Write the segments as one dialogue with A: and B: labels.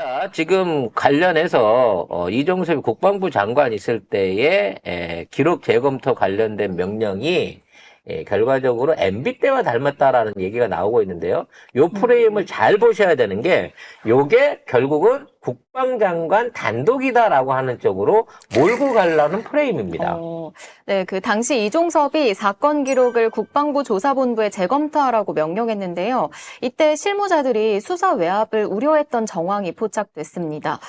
A: 자, 지금 관련해서 이종섭이 국방부 장관 있을 때의 기록 재검토 관련된 명령이 결과적으로 MB 때와 닮았다라는 얘기가 나오고 있는데요. 요 프레임을 잘 보셔야 되는 게 요게 결국은 국방장관 단독이다라고 하는 쪽으로 몰고 가려는 프레임입니다.
B: 네, 그 당시 이종섭이 사건 기록을 국방부 조사본부에 재검토하라고 명령했는데요. 이때 실무자들이 수사 외압을 우려했던 정황이 포착됐습니다.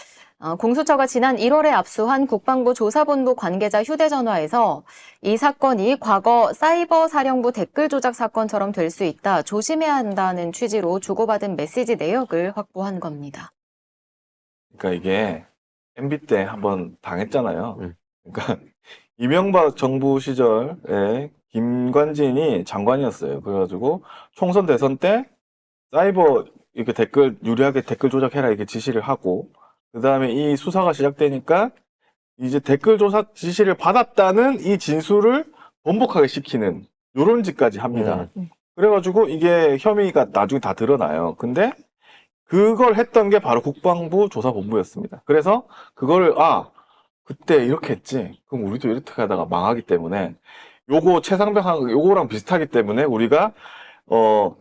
B: 공수처가 지난 1월에 압수한 국방부 조사본부 관계자 휴대전화에서 이 사건이 과거 사이버 사령부 댓글 조작 사건처럼 될 수 있다, 조심해야 한다는 취지로 주고받은 메시지 내역을 확보한 겁니다.
C: 그러니까 이게 MB 때 한번 당했잖아요. 그러니까 이명박 정부 시절에 김관진이 장관이었어요. 그래가지고 총선 대선 때 사이버 이렇게 유리하게 댓글 조작해라 이렇게 지시를 하고, 그 다음에 이 수사가 시작되니까 이제 댓글 조작 지시를 받았다는 이 진술을 번복하게 시키는 요런 짓까지 합니다. 그래가지고 이게 혐의가 나중에 다 드러나요. 근데 그걸 했던 게 바로 국방부 조사본부였습니다. 그래서 그거를 그때 이렇게 했지, 그럼 우리도 이렇게 하다가 망하기 때문에 요거 최상병 요거랑 비슷하기 때문에 우리가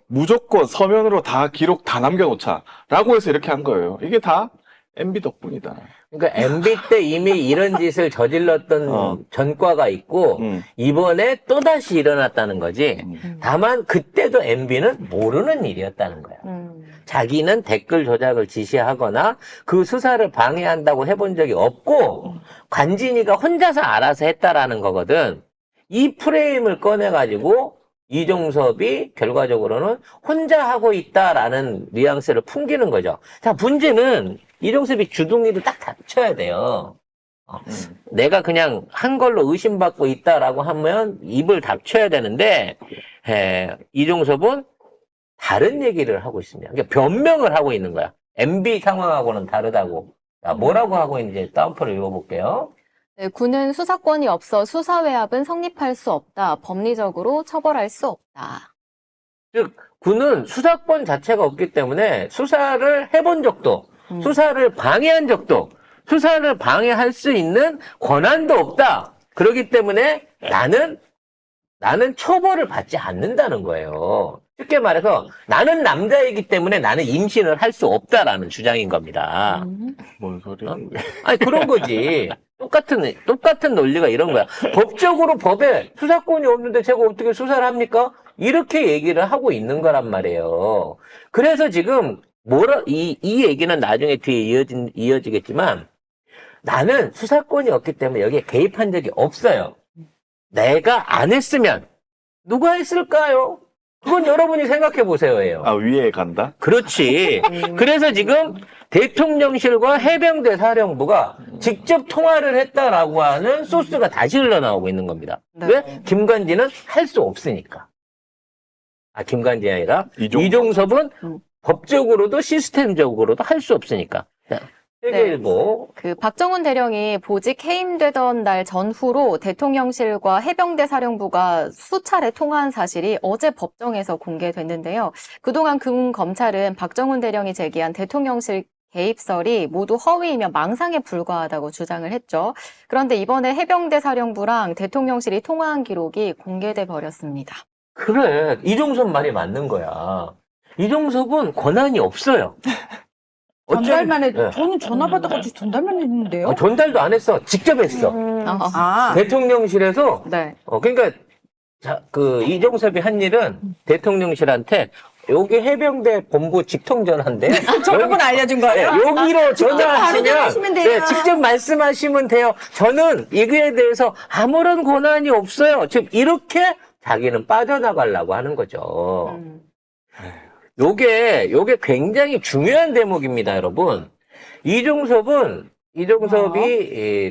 C: 무조건 서면으로 다 기록 다 남겨놓자 라고 해서 이렇게 한 거예요. 이게 다 MB 덕분이다.
A: 그러니까 MB 때 이미 이런 짓을 저질렀던 전과가 있고 이번에 또다시 일어났다는 거지. 다만 그때도 MB는 모르는 일이었다는 거야. 자기는 댓글 조작을 지시하거나 그 수사를 방해한다고 해본 적이 없고 관진이가 혼자서 알아서 했다라는 거거든. 이 프레임을 꺼내가지고 이종섭이 결과적으로는 혼자 하고 있다라는 뉘앙스를 풍기는 거죠. 자, 문제는 이종섭이 주둥이를 딱 닫혀야 돼요. 내가 그냥 한 걸로 의심받고 있다라고 하면 입을 닫혀야 되는데, 이종섭은 다른 얘기를 하고 있습니다. 그러니까 변명을 하고 있는 거야. MB 상황하고는 다르다고. 자, 뭐라고 하고 있는지 다운표를 읽어볼게요.
B: 네, 군은 수사권이 없어 수사 외압은 성립할 수 없다. 법리적으로 처벌할 수 없다.
A: 즉, 군은 수사권 자체가 없기 때문에 수사를 해본 적도, 수사를 방해한 적도, 수사를 방해할 수 있는 권한도 없다. 그렇기 때문에 나는 처벌을 받지 않는다는 거예요. 쉽게 말해서 나는 남자이기 때문에 나는 임신을 할 수 없다라는 주장인 겁니다.
C: 뭔 소리야?
A: 아니, 그런 거지. 똑같은 논리가 이런 거야. 법적으로 법에 수사권이 없는데 제가 어떻게 수사를 합니까? 이렇게 얘기를 하고 있는 거란 말이에요. 그래서 지금 이 얘기는 나중에 뒤에 이어지겠지만 나는 수사권이 없기 때문에 여기에 개입한 적이 없어요. 내가 안 했으면 누가 했을까요? 그건 여러분이 생각해 보세요예요.
C: 위에 간다?
A: 그렇지. 그래서 지금 대통령실과 해병대 사령부가 직접 통화를 했다라고 하는 소스가 다시 흘러나오고 있는 겁니다.
B: 네.
A: 왜? 김관진은 할 수 없으니까. 김관진이 아니라 이종섭은 법적으로도 시스템적으로도 할 수 없으니까. 세계일보.
B: 그 박정훈 대령이 보직 해임되던 날 전후로 대통령실과 해병대 사령부가 수차례 통화한 사실이 어제 법정에서 공개됐는데요. 그동안 군 검찰은 박정훈 대령이 제기한 대통령실 개입설이 모두 허위이며 망상에 불과하다고 주장을 했죠. 그런데 이번에 해병대 사령부랑 대통령실이 통화한 기록이 공개돼 버렸습니다.
A: 그래. 이종섭 말이 맞는 거야. 이종섭은 권한이 없어요.
D: 전달만 해도,
A: 네.
D: 저는 전화 받아가지고 전달만 했는데요?
A: 전달도 안 했어. 직접 했어. 대통령실에서,
B: 네.
A: 그러니까, 이종섭이 한 일은 대통령실한테, 여기 해병대 본부 직통 전화인데.
D: 저러고는 알려준 거예요?
A: 네, 여기로
D: 바로
A: 전화하시면,
D: 전화하시면 돼요.
A: 네, 직접 말씀하시면 돼요. 저는 이거에 대해서 아무런 권한이 없어요. 지금 이렇게 자기는 빠져나가려고 하는 거죠. 요게 굉장히 중요한 대목입니다, 여러분. 이종섭이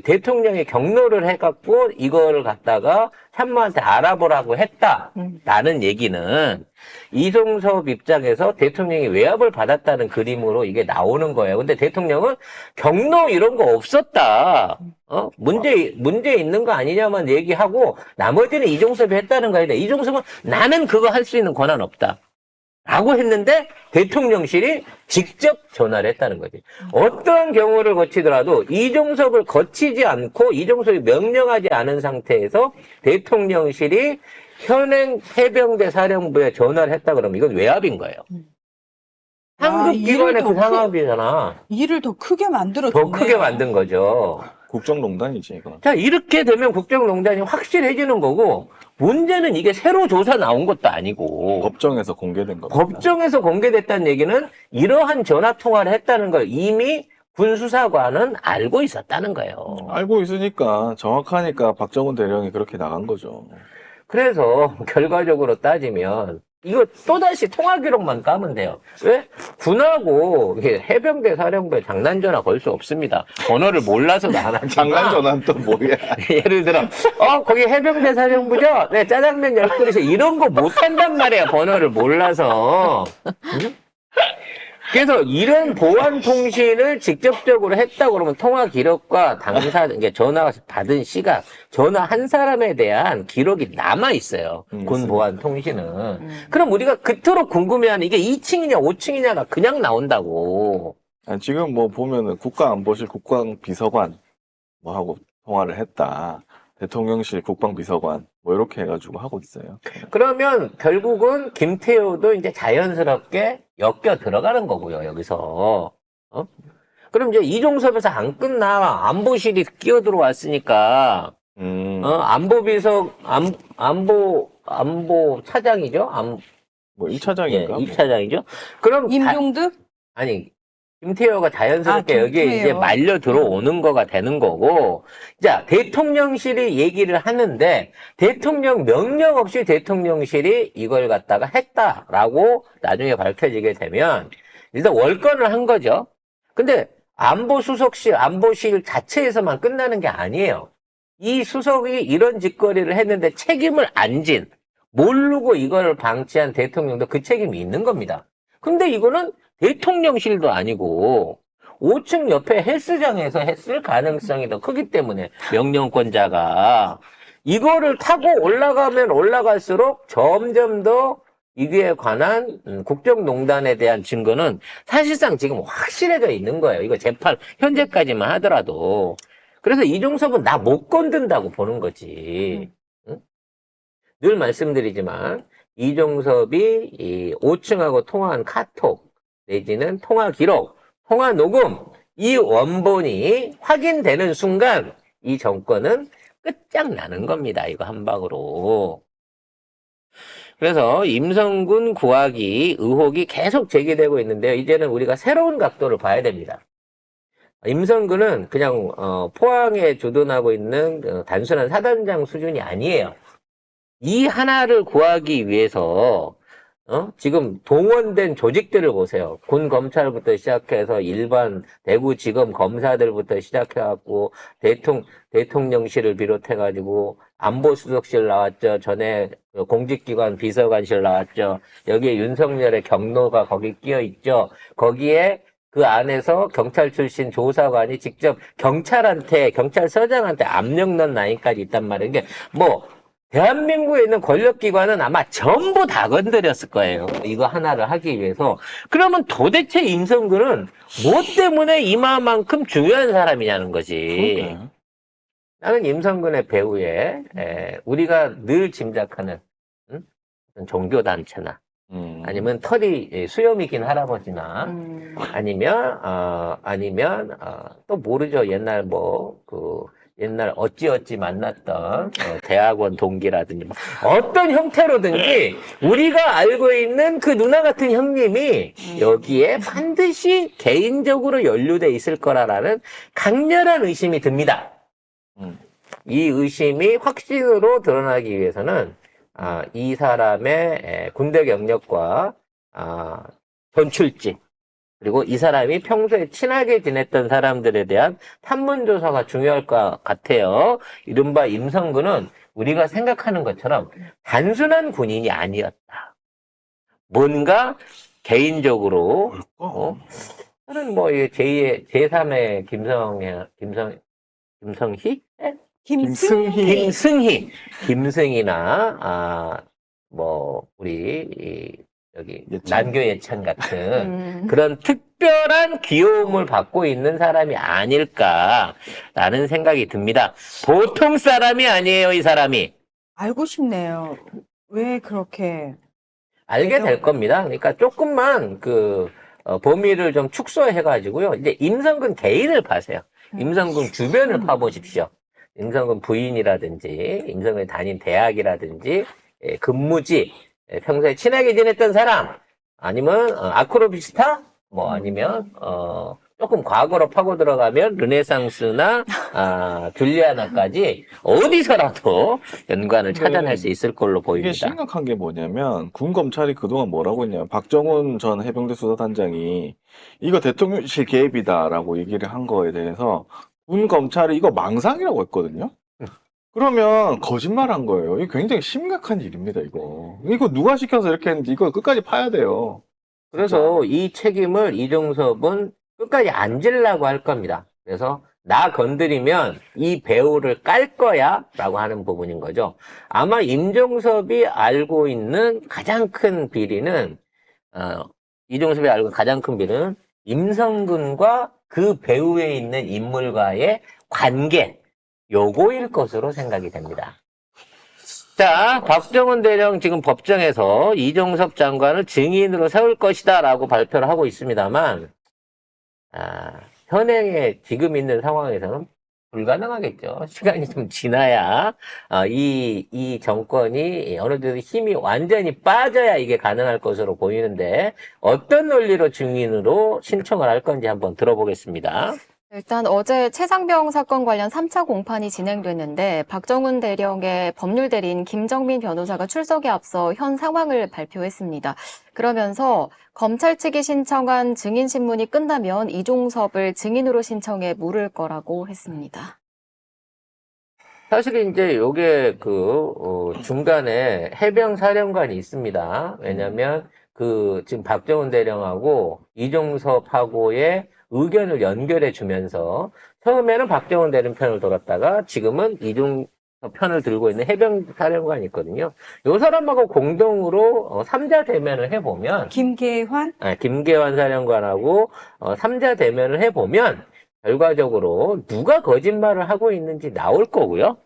A: 대통령이 경로를 해갖고 이거를 갖다가 참모한테 알아보라고 했다라는 얘기는 이종섭 입장에서 대통령이 외압을 받았다는 그림으로 이게 나오는 거예요. 근데 대통령은 경로 이런 거 없었다. 문제 있는 거 아니냐만 얘기하고 나머지는 이종섭이 했다는 거예요. 이종섭은 나는 그거 할 수 있는 권한 없다. 라고 했는데 대통령실이 직접 전화를 했다는 거지. 어떠한 경우를 거치더라도 이종섭을 거치지 않고 이종섭이 명령하지 않은 상태에서 대통령실이 현행 해병대 사령부에 전화를 했다 그러면 이건 외압인 거예요. 상급기관의 그 상황이잖아.
D: 일을 더 크게
A: 더
D: 만들어줬네요.
A: 크게 만든 거죠.
C: 국정농단이지, 이건.
A: 자, 이렇게 되면 국정농단이 확실해지는 거고, 문제는 이게 새로 조사 나온 것도 아니고,
C: 법정에서 공개된 겁니다.
A: 법정에서 공개됐다는 얘기는 이러한 전화 통화를 했다는 걸 이미 군수사관은 알고 있었다는 거예요.
C: 알고 있으니까, 정확하니까 박정훈 대령이 그렇게 나간 거죠.
A: 그래서 결과적으로 따지면 이거 또다시 통화 기록만 까면 돼요. 왜? 군하고 이게 해병대 사령부에 장난 전화 걸 수 없습니다. 번호를 몰라서도 안 하지만.
C: 장난 전화는 또 뭐야?
A: 예를 들어, 거기 해병대 사령부죠? 네, 짜장면 10그릇이 이런 거 못한단 말이야, 번호를 몰라서. 응? 그래서 이런 보안 통신을 직접적으로 했다 그러면 통화 기록과 당사, 이게 전화 받은 시각, 전화 한 사람에 대한 기록이 남아 있어요. 군 보안 통신은. 그럼 우리가 그토록 궁금해하는 이게 2층이냐 5층이냐가 그냥 나온다고.
C: 아니, 지금 뭐 보면은 국가안보실 국방비서관 뭐 하고 통화를 했다. 대통령실 국방비서관 뭐 이렇게 해가지고 하고 있어요.
A: 그러면 결국은 김태호도 이제 자연스럽게 엮여 들어가는 거고요, 여기서. 그럼 이제 이종섭에서 안 끝나. 안보실이 끼어 들어왔으니까, 안보 차장이죠?
C: 뭐 1차장인가?
A: 예, 2차장이죠? 그럼,
D: 임종득?
A: 아니, 김태호가 자연스럽게 여기에
D: 김태호.
A: 이제 말려 들어오는 거가 되는 거고, 자, 대통령실이 얘기를 하는데, 대통령 명령 없이 대통령실이 이걸 갖다가 했다라고 나중에 밝혀지게 되면, 일단 월권을 한 거죠. 근데 안보실 자체에서만 끝나는 게 아니에요. 이 수석이 이런 짓거리를 했는데 책임을 안 진, 모르고 이거를 방치한 대통령도 그 책임이 있는 겁니다. 근데 이거는 대통령실도 아니고 5층 옆에 헬스장에서 했을 가능성이 더 크기 때문에 명령권자가 이거를 타고 올라가면 올라갈수록 점점 더 이게 관한 국정농단에 대한 증거는 사실상 지금 확실해져 있는 거예요. 이거 재판 현재까지만 하더라도. 그래서 이종섭은 나 못 건든다고 보는 거지. 응? 늘 말씀드리지만 이종섭이 이 5층하고 통화한 카톡 내지는 통화 기록, 통화 녹음 이 원본이 확인되는 순간 이 정권은 끝장나는 겁니다. 이거 한 방으로. 그래서 임성군 구하기 의혹이 계속 제기되고 있는데요. 이제는 우리가 새로운 각도를 봐야 됩니다. 임성근은 그냥 포항에 주둔하고 있는 단순한 사단장 수준이 아니에요. 이 하나를 구하기 위해서 지금 동원된 조직들을 보세요. 군 검찰부터 시작해서 일반 대구지검 검사들부터 시작해갖고 대통령실을 비롯해가지고 안보수석실 나왔죠. 전에 공직기관 비서관실 나왔죠. 여기에 윤석열의 경로가 거기 끼어 있죠. 거기에 그 안에서 경찰 출신 조사관이 직접 경찰서장한테 압력 넣은 라인까지 있단 말이에요. 이게 대한민국에 있는 권력기관은 아마 전부 다 건드렸을 거예요. 이거 하나를 하기 위해서. 그러면 도대체 임성근은 뭐 때문에 이만큼 중요한 사람이냐는 거지.
C: 그러니까요.
A: 나는 임성근의 배후에 우리가 늘 짐작하는 종교단체나 아니면 털이 수염이 긴 할아버지나 아니면 또 모르죠. 옛날 어찌어찌 만났던 대학원 동기라든지 어떤 형태로든지 우리가 알고 있는 그 누나 같은 형님이 여기에 반드시 개인적으로 연루돼 있을 거라는 강렬한 의심이 듭니다. 이 의심이 확신으로 드러나기 위해서는 이 사람의 군대 경력과 전출지 그리고 이 사람이 평소에 친하게 지냈던 사람들에 대한 탐문조사가 중요할 것 같아요. 이른바 임성근은 우리가 생각하는 것처럼 단순한 군인이 아니었다. 뭔가 개인적으로 저는 제3의 김승희 김승희나 우리 여기
C: 예찬.
A: 난교 예찬 같은 그런 특별한 귀여움을 받고 있는 사람이 아닐까라는 생각이 듭니다. 보통 사람이 아니에요, 이 사람이.
D: 알고 싶네요. 왜 그렇게.
A: 알게 될 겁니다. 그러니까 조금만 범위를 좀 축소해가지고요. 이제 임성근 개인을 파세요. 임성근 주변을 파보십시오. 임성근 부인이라든지, 임성근이 다닌 대학이라든지, 근무지, 평소에 친하게 지냈던 사람, 아니면 아크로비스타, 뭐 아니면 조금 과거로 파고 들어가면 르네상스나 줄리아나까지 어디서라도 연관을 찾아낼 수 있을 걸로
C: 이게
A: 보입니다.
C: 심각한 게 뭐냐면 군 검찰이 그동안 뭐라고 했냐면 박정훈 전 해병대 수사단장이 이거 대통령실 개입이다라고 얘기를 한 거에 대해서 군 검찰이 이거 망상이라고 했거든요. 그러면 거짓말한 거예요. 이거 굉장히 심각한 일입니다. 이거 누가 시켜서 이렇게 했는지 이거 끝까지 파야 돼요.
A: 그래서 이 책임을 이종섭은 끝까지 안 지려고 할 겁니다. 그래서 나 건드리면 이 배우를 깔 거야 라고 하는 부분인 거죠. 아마 임종섭이 알고 있는 가장 큰 비리는 이종섭이 알고 있는 가장 큰 비리는 임성근과 그 배우에 있는 인물과의 관계, 요거일 것으로 생각이 됩니다. 자, 박정훈 대령 지금 법정에서 이종섭 장관을 증인으로 세울 것이다 라고 발표를 하고 있습니다만, 현행에 지금 있는 상황에서는 불가능하겠죠. 시간이 좀 지나야, 이 정권이 어느 정도 힘이 완전히 빠져야 이게 가능할 것으로 보이는데, 어떤 논리로 증인으로 신청을 할 건지 한번 들어보겠습니다.
B: 일단 어제 최상병 사건 관련 3차 공판이 진행됐는데 박정훈 대령의 법률대리인 김정민 변호사가 출석에 앞서 현 상황을 발표했습니다. 그러면서 검찰 측이 신청한 증인 신문이 끝나면 이종섭을 증인으로 신청해 물을 거라고 했습니다.
A: 사실 이제 요게 중간에 해병 사령관이 있습니다. 왜냐면 지금 박정훈 대령하고 이종섭하고의 의견을 연결해 주면서 처음에는 박정훈 대령 편을 돌았다가 지금은 이종섭 편을 들고 있는 해병 사령관이 있거든요. 요 사람하고 공동으로 3자 대면을 해보면
D: 김계환?
A: 김계환 사령관하고 3자 대면을 해보면 결과적으로 누가 거짓말을 하고 있는지 나올 거고요.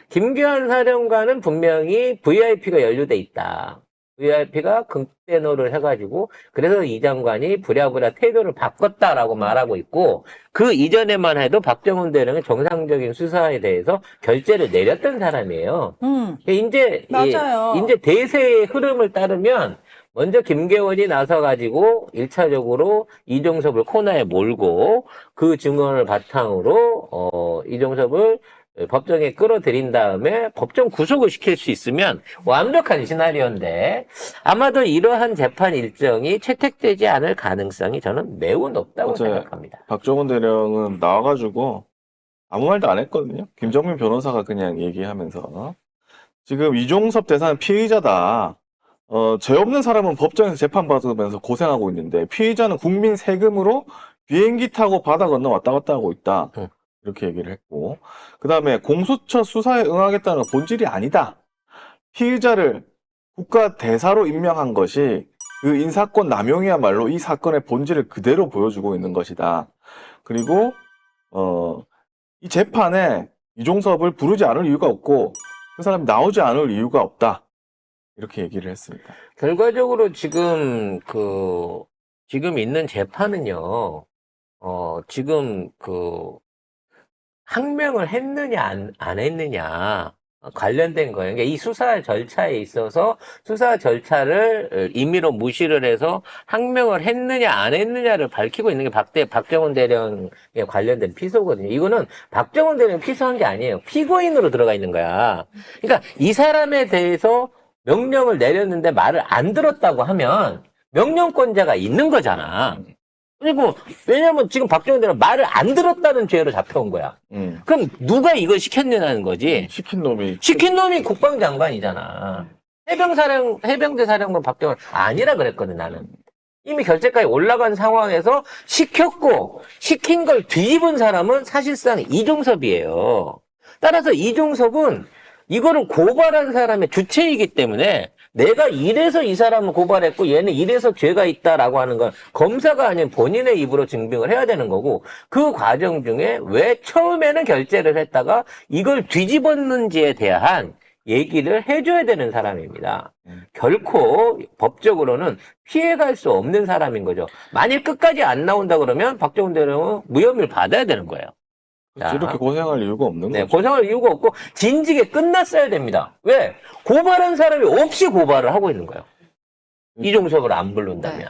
A: 김계환 사령관은 분명히 VIP가 연루돼 있다. VIP가 극대노를 해가지고 그래서 이 장관이 부랴부랴 태도를 바꿨다라고 말하고 있고 그 이전에만 해도 박정훈 대령의 정상적인 수사에 대해서 결재를 내렸던 사람이에요.
D: 맞아요.
A: 이제 대세의 흐름을 따르면 먼저 김계원이 나서가지고 1차적으로 이종섭을 코너에 몰고 그 증언을 바탕으로 이종섭을 법정에 끌어들인 다음에 법정 구속을 시킬 수 있으면 완벽한 시나리오인데 아마도 이러한 재판 일정이 채택되지 않을 가능성이 저는 매우 높다고
C: 맞아요.
A: 생각합니다.
C: 박정훈 대령은 나와가지고 아무 말도 안 했거든요. 김정민 변호사가 그냥 얘기하면서 지금 이종섭 대사는 피의자다. 죄 없는 사람은 법정에서 재판받으면서 고생하고 있는데 피의자는 국민 세금으로 비행기 타고 바다 건너 왔다 갔다 하고 있다. 이렇게 얘기를 했고 그 다음에 공수처 수사에 응하겠다는 본질이 아니다. 피의자를 국가 대사로 임명한 것이 그 인사권 남용이야말로 이 사건의 본질을 그대로 보여주고 있는 것이다. 그리고 이 재판에 이종섭을 부르지 않을 이유가 없고 그 사람이 나오지 않을 이유가 없다. 이렇게 얘기를 했습니다.
A: 결과적으로 지금 있는 재판은요, 지금 항명을 했느냐, 안 했느냐, 관련된 거예요. 그러니까 이 수사 절차에 있어서 수사 절차를 임의로 무시를 해서 항명을 했느냐, 안 했느냐를 밝히고 있는 게 박정훈 대령에 관련된 피소거든요. 이거는 박정훈 대령이 피소한 게 아니에요. 피고인으로 들어가 있는 거야. 그러니까 이 사람에 대해서 명령을 내렸는데 말을 안 들었다고 하면 명령권자가 있는 거잖아. 그리고 왜냐면 지금 박정훈 대령은 말을 안 들었다는 죄로 잡혀온 거야. 그럼 누가 이걸 시켰느냐는 거지.
C: 시킨 놈이
A: 국방장관이잖아. 해병대 사령관 박정훈 아니라 그랬거든 나는. 이미 결재까지 올라간 상황에서 시켰고 시킨 걸 뒤집은 사람은 사실상 이종섭이에요. 따라서 이종섭은 이거를 고발한 사람의 주체이기 때문에 내가 이래서 이 사람을 고발했고 얘는 이래서 죄가 있다라고 하는 건 검사가 아닌 본인의 입으로 증빙을 해야 되는 거고 그 과정 중에 왜 처음에는 결재를 했다가 이걸 뒤집었는지에 대한 얘기를 해줘야 되는 사람입니다. 결코 법적으로는 피해갈 수 없는 사람인 거죠. 만일 끝까지 안 나온다 그러면 박정훈 대령은 무혐의를 받아야 되는 거예요. 자,
C: 이렇게 고생할 이유가 없는
A: 네,
C: 거죠.
A: 고생할 이유가 없고 진즉에 끝났어야 됩니다. 왜? 고발한 사람이 없이 고발을 하고 있는 거예요. 이종섭을 안 부른다면.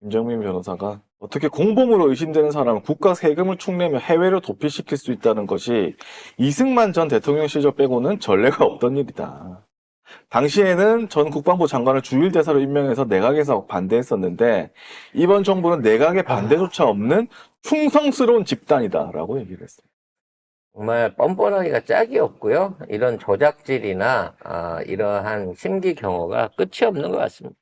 C: 김정민 변호사가 어떻게 공범으로 의심되는 사람은 국가 세금을 축내며 해외로 도피시킬 수 있다는 것이 이승만 전 대통령 시절 빼고는 전례가 없던 일이다. 당시에는 전 국방부 장관을 주일대사로 임명해서 내각에서 반대했었는데 이번 정부는 내각의 반대조차 없는 충성스러운 집단이다라고 얘기를 했어요.
A: 정말 뻔뻔하기가 짝이 없고요. 이런 조작질이나 이러한 심기 경호가 끝이 없는 것 같습니다.